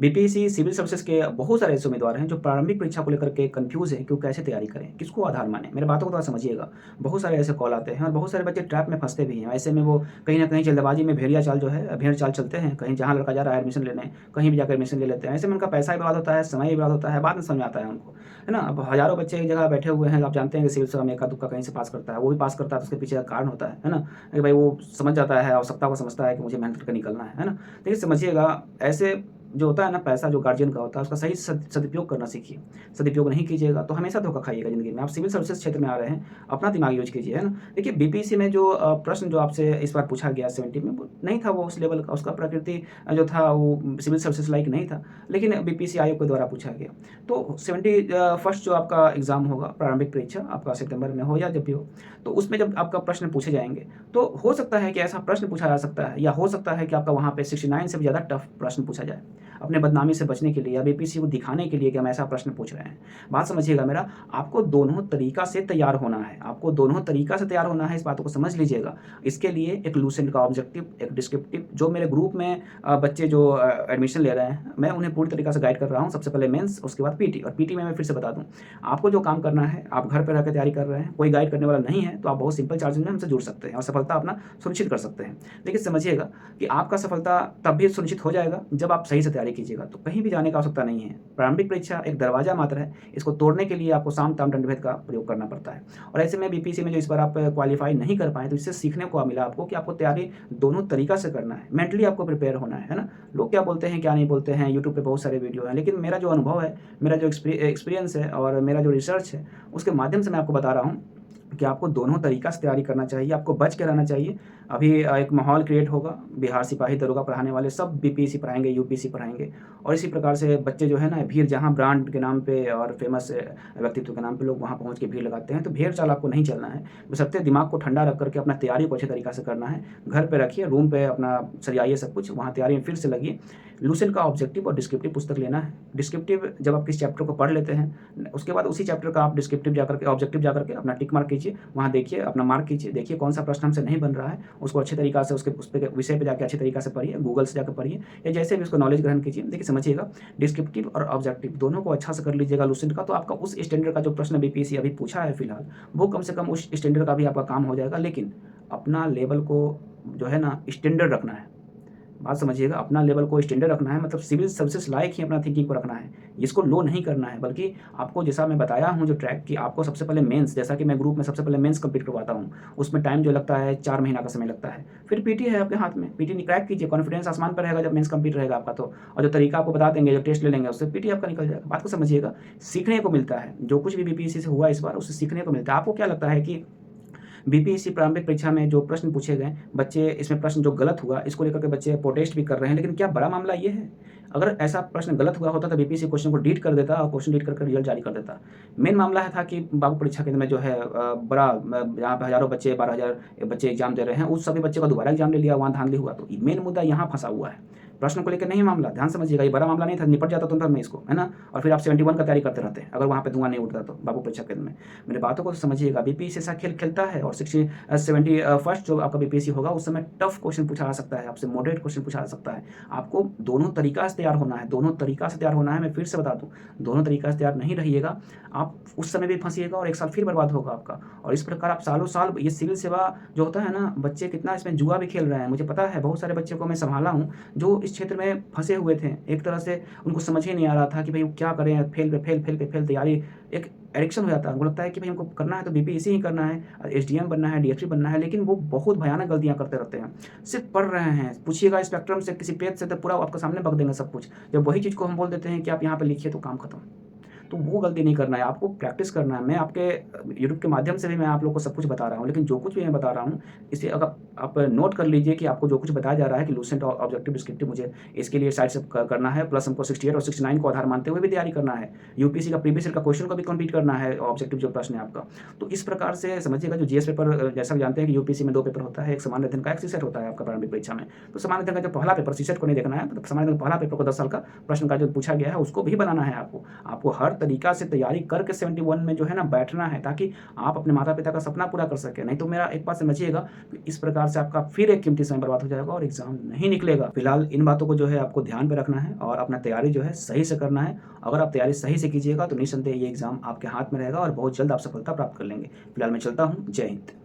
BPSC civil services के बहुत सारे ऐसे उम्मीदवार हैं जो प्रारंभिक परीक्षा को लेकर के कंफ्यूज हैं कि वो कैसे तैयारी करें, किसको आधार माने। मेरे बातों को थोड़ा समझिएगा। बहुत सारे ऐसे कॉल आते हैं और बहुत सारे बच्चे ट्रैप में फंसते भी हैं। ऐसे में वो कहीं न कहीं जल्दबाजी में भेड़िया चाल जो है भेड़ चाल चलते हैं। कहीं जहाँ लड़का जा रहा है एडमिशन लेने, कहीं भी जाकर एडमिशन ले लेते हैं। ऐसे में उनका पैसा भी बर्बाद होता है, समय भी बर्बाद होता है, बाद में समझ में आता है उनको, है ना? अब हज़ारों बच्चे एक जगह बैठे हुए हैं, आप जानते हैं कि सिविल सेवा में इक्का-दुक्का कहीं से पास करता है। वो भी पास करता है तो उसके पीछे का कारण होता है ना? कि भाई वो समझ जाता है, आवश्यकता को समझता है कि मुझे मेहनत करके निकलना है ना? देखिए समझिएगा, ऐसे जो होता है ना पैसा जो गार्जियन का होता है उसका सही सदुपयोग करना सीखिए। सदुपयोग नहीं कीजिएगा तो हमेशा धोखा खाइएगा ज़िंदगी में। आप सिविल सर्विसेज़ क्षेत्र में आ रहे हैं, अपना दिमाग यूज़ कीजिए, है ना? देखिए बीपीएससी में जो प्रश्न जो आपसे इस बार पूछा गया 70 में वो नहीं था वो उस लेवल का, उसका प्रकृति जो था वो सिविल सर्विसेज़ लाइक नहीं था, लेकिन बीपीएससी आयोग के द्वारा पूछा गया। तो 70 फर्स्ट जो आपका एग्ज़ाम होगा, प्रारंभिक परीक्षा आपका सितंबर में हो या जब भी हो, तो उसमें जब आपका प्रश्न पूछे जाएँगे, तो हो सकता है कि ऐसा प्रश्न पूछा जा सकता है या हो सकता है कि आपका वहाँ पे 69 से भी ज़्यादा टफ प्रश्न पूछा जाए। अपने बदनामी से बचने के लिए या बीपीएससी को दिखाने के लिए कि हम ऐसा प्रश्न पूछ रहे हैं। बात समझिएगा मेरा, आपको दोनों तरीका से तैयार होना है, आपको दोनों तरीका से तैयार होना है, इस बातों को समझ लीजिएगा। इसके लिए एक लूसेंट का ऑब्जेक्टिव, एक डिस्क्रिप्टिव जो मेरे ग्रुप में बच्चे जो एडमिशन ले रहे हैं, मैं उन्हें पूरी तरीक़ा से गाइड कर रहा हूँ। सबसे पहले मेंस, उसके बाद पीटी, और पीटी में मैं फिर से बता दूँ, आपको जो काम करना है, आप घर पे रह के तैयारी कर रहे हैं, कोई गाइड करने वाला नहीं है, तो आप बहुत सिंपल चार्जेज़ में हमसे जुड़ सकते हैं और सफलता अपना सुनिश्चित कर सकते हैं। देखिए समझिएगा कि आपका सफलता तब भी सुनिश्चित हो जाएगा जब आप सही से तैयारी कीजिएगा, तो कहीं भी जाने की आवश्यकता नहीं है। प्रारंभिक परीक्षा एक दरवाजा मात्र है, इसको तोड़ने के लिए आपको साम, दाम, दंड भेद का प्रयोग करना पड़ता है। और ऐसे में बीपीएससी में जो इस बार आप क्वालीफाई नहीं कर पाए, तो इससे सीखने को मिला आपको कि आपको तैयारी दोनों तरीका से करना है। मेंटली आपको प्रिपेयर होना है ना? लोग क्या बोलते हैं, क्या नहीं बोलते हैं, यूट्यूब पे बहुत सारे वीडियो हैं, लेकिन मेरा जो अनुभव है, मेरा जो एक्सपीरियंस है और मेरा जो रिसर्च है, उसके माध्यम से मैं आपको बता रहा हूँ कि आपको दोनों तरीका से तैयारी करना चाहिए, आपको बच के रहना चाहिए। अभी एक माहौल क्रिएट होगा, बिहार सिपाही, दरोगा पढ़ाने वाले सब बीपीएससी पढ़ाएँगे, यूपीएससी पढ़ाएँगे और इसी प्रकार से बच्चे जो है ना भीड़, जहाँ ब्रांड के नाम पे और फेमस व्यक्तित्व के नाम पे लोग वहाँ पहुँच के भीड़ लगाते हैं, तो भेड़ चाल आपको नहीं चलना है। बशर्ते दिमाग को ठंडा रख कर के अपना तैयारी को अच्छे तरीका से करना है। घर पे रखिए, रूम पे अपना सरियाइए सब कुछ, वहाँ तैयारी में फिर से लगिए। लूसेंट का ऑब्जेक्टिव और डिस्क्रिप्टिव पुस्तक लेना है। डिस्क्रिप्टिव जब आप किसी चैप्टर को पढ़ लेते हैं, उसके बाद उसी चैप्टर का आप डिस्क्रिप्टिव जाकर के ऑब्जेक्टिव जाकर के अपना टिक मार्क कीजिए, वहाँ देखिए, अपना मार्क कीजिए, देखिए कौन-सा प्रश्न हमसे नहीं बन रहा है, उसको अच्छे तरीका से उस पे विषय पे जाके अच्छे तरीका से पढ़िए, गूगल से जाकर पढ़िए या जैसे भी उसको नॉलेज ग्रहण कीजिए। देखिए समझिएगा, डिस्क्रिप्टिव और ऑब्जेक्टिव दोनों को अच्छा से कर लीजिएगा लूसेंट का, तो आपका उस स्टैंडर्ड का जो प्रश्न बीपीएससी अभी पूछा है फिलहाल, वो कम से कम उस स्टैंडर्ड का भी आपका काम हो जाएगा। लेकिन अपना लेवल को जो है ना स्टैंडर्ड रखना है। बात समझिएगा, अपना लेवल को स्टैंडर्ड रखना है, मतलब सिविल सर्विसेज लायक ही अपना थिंकिंग को रखना है। इसको लो नहीं करना है, बल्कि आपको जैसा मैं बताया हूँ जो ट्रैक, कि आपको सबसे पहले मेंस, जैसा कि मैं ग्रुप में सबसे पहले मेंस कंप्लीट करवाता हूँ, उसमें टाइम जो लगता है 4 महीना का समय लगता है। फिर पीटी है आपके हाथ में, पीटी क्रैक कीजिए, कॉन्फिडेंस आसमान पर रहेगा जब मेंस कंप्लीट रहेगा आपका तो। और जो तरीका आपको बता देंगे, जो टेस्ट ले लेंगे, उससे पीटी आपका निकल जाएगा। बात को समझिएगा, सीखने को मिलता है, जो कुछ भी बीपीएससी से हुआ इस बार, उससे सीखने को मिलता है। आपको क्या लगता है कि बीपीएससी प्रारंभिक परीक्षा में जो प्रश्न पूछे गए, बच्चे इसमें प्रश्न जो गलत हुआ, इसको लेकर के बच्चे प्रोटेस्ट भी कर रहे हैं, लेकिन क्या बड़ा मामला ये है? अगर ऐसा प्रश्न गलत हुआ होता तो बीपीएससी क्वेश्चन को डिलीट कर देता और क्वेश्चन डिलीट करके रिजल्ट जारी कर देता। मेन मामला है था कि बाबू परीक्षा केंद्र में जो है बड़ा जहाँ पे हज़ारों बच्चे, 12,000 बच्चे एग्ज़ाम दे रहे हैं, उस सभी बच्चे का दोबारा एग्ज़ाम ले लिया, वहाँ धांधली हुआ। तो मेन मुद्दा यहाँ फँसा हुआ है। प्रश्न को लेकर नहीं मामला, ध्यान समझिएगा, ये बड़ा मामला नहीं था, निपट जाता तुरंत में इसको, है ना? और फिर आप 71 का तैयारी करते रहते, अगर वहाँ पे धुआँ नहीं उठता तो बाबू परीक्षा केंद्र में। मेरी बातों को समझिएगा, बीपीएससी ऐसा खेल खेलता है और 70 फर्स्ट जो आपका बीपीएससी होगा, उस समय टफ क्वेश्चन पूछा जा सकता है आपसे, मॉडरेट क्वेश्चन पूछा जा सकता है। आपको दोनों तरीका से तैयार होना है, दोनों तरीका से तैयार होना है। मैं फिर से बता दूँ, दोनों तरीका से तैयार नहीं रहिएगा, आप उस समय भी फँसिएगा और 1 साल फिर बर्बाद होगा आपका। और इस प्रकार आप सालों-साल, ये सिविल सेवा जो होता है ना, बच्चे कितना इसमें जुआ भी खेल रहे हैं। मुझे पता है, बहुत सारे बच्चों को मैं सँभाला हूँ, जो इस क्षेत्र में फँसे हुए थे। एक तरह से उनको समझ ही नहीं आ रहा था कि भई क्या करें, फेल पे फेल, फेल पे फेल, तैयारी एक एडिक्शन हो जाता है। उनको लगता है कि भई हमको करना है तो बीपीएससी ही करना है, एसडीएम बनना है, डीएसपी बनना है, लेकिन वो बहुत भयानक गलतियाँ करते रहते हैं। सिर्फ़ पढ़ रहे हैं, पूछिएगा स्पेक्ट्रम से, किसी पेज से, तो पूरा आपके सामने बक देंगे सब कुछ। जब वही चीज़ को हम बोल देते हैं कि आप यहाँ पे लिखिए, तो काम खत्म। तो वो गलती नहीं करना है, आपको प्रैक्टिस करना है। मैं आपके यूट्यूब के माध्यम से भी मैं आप लोगों को सब कुछ बता रहा हूँ, लेकिन जो कुछ भी मैं बता रहा हूँ, इसे अगर आप नोट कर लीजिए कि आपको जो कुछ बताया जा रहा है कि लूसेंट और ऑब्जेक्टिव डिस्क्रिप्टिव मुझे इसके लिए साइड से करना है, प्लस हमको 68 और 69 को आधार मानते हुए भी तैयारी करना है। यूपीएससी का प्रीवियस ईयर का क्वेश्चन को भी कंप्लीट करना है, ऑब्जेक्टिव जो प्रश्न है आपका। तो इस प्रकार से समझिएगा, जो जीएस पेपर, जैसा कि जानते हैं कि यूपीएससी में 2 पेपर होता है, एक सामान्य अध्ययन का, एक सीसेट होता है आपका प्रारंभिक परीक्षा में। तो सामान्य अध्ययन का जो पहला पेपर, सीसेट को नहीं देखना है, मतलब सामान्य अध्ययन का पहला पेपर को 10 साल का प्रश्न का जो पूछा गया है, उसको भी बनाना है आपको। आपको हर तरीका से तैयारी करके 71 में जो है ना बैठना है, ताकि आप अपने माता-पिता का सपना पूरा कर सकें। नहीं तो मेरा एक बात समझिएगा कि इस प्रकार से आपका फिर एक कीमती समय बर्बाद हो जाएगा और एग्ज़ाम नहीं निकलेगा। फिलहाल इन बातों को जो है आपको ध्यान में रखना है और अपना तैयारी जो है सही से करना है। अगर आप तैयारी सही से कीजिएगा तो निस्संदेह ये एग्ज़ाम आपके हाथ में रहेगा और बहुत जल्द आप सफलता प्राप्त कर लेंगे। फिलहाल मैं चलता हूँ। जय हिंद।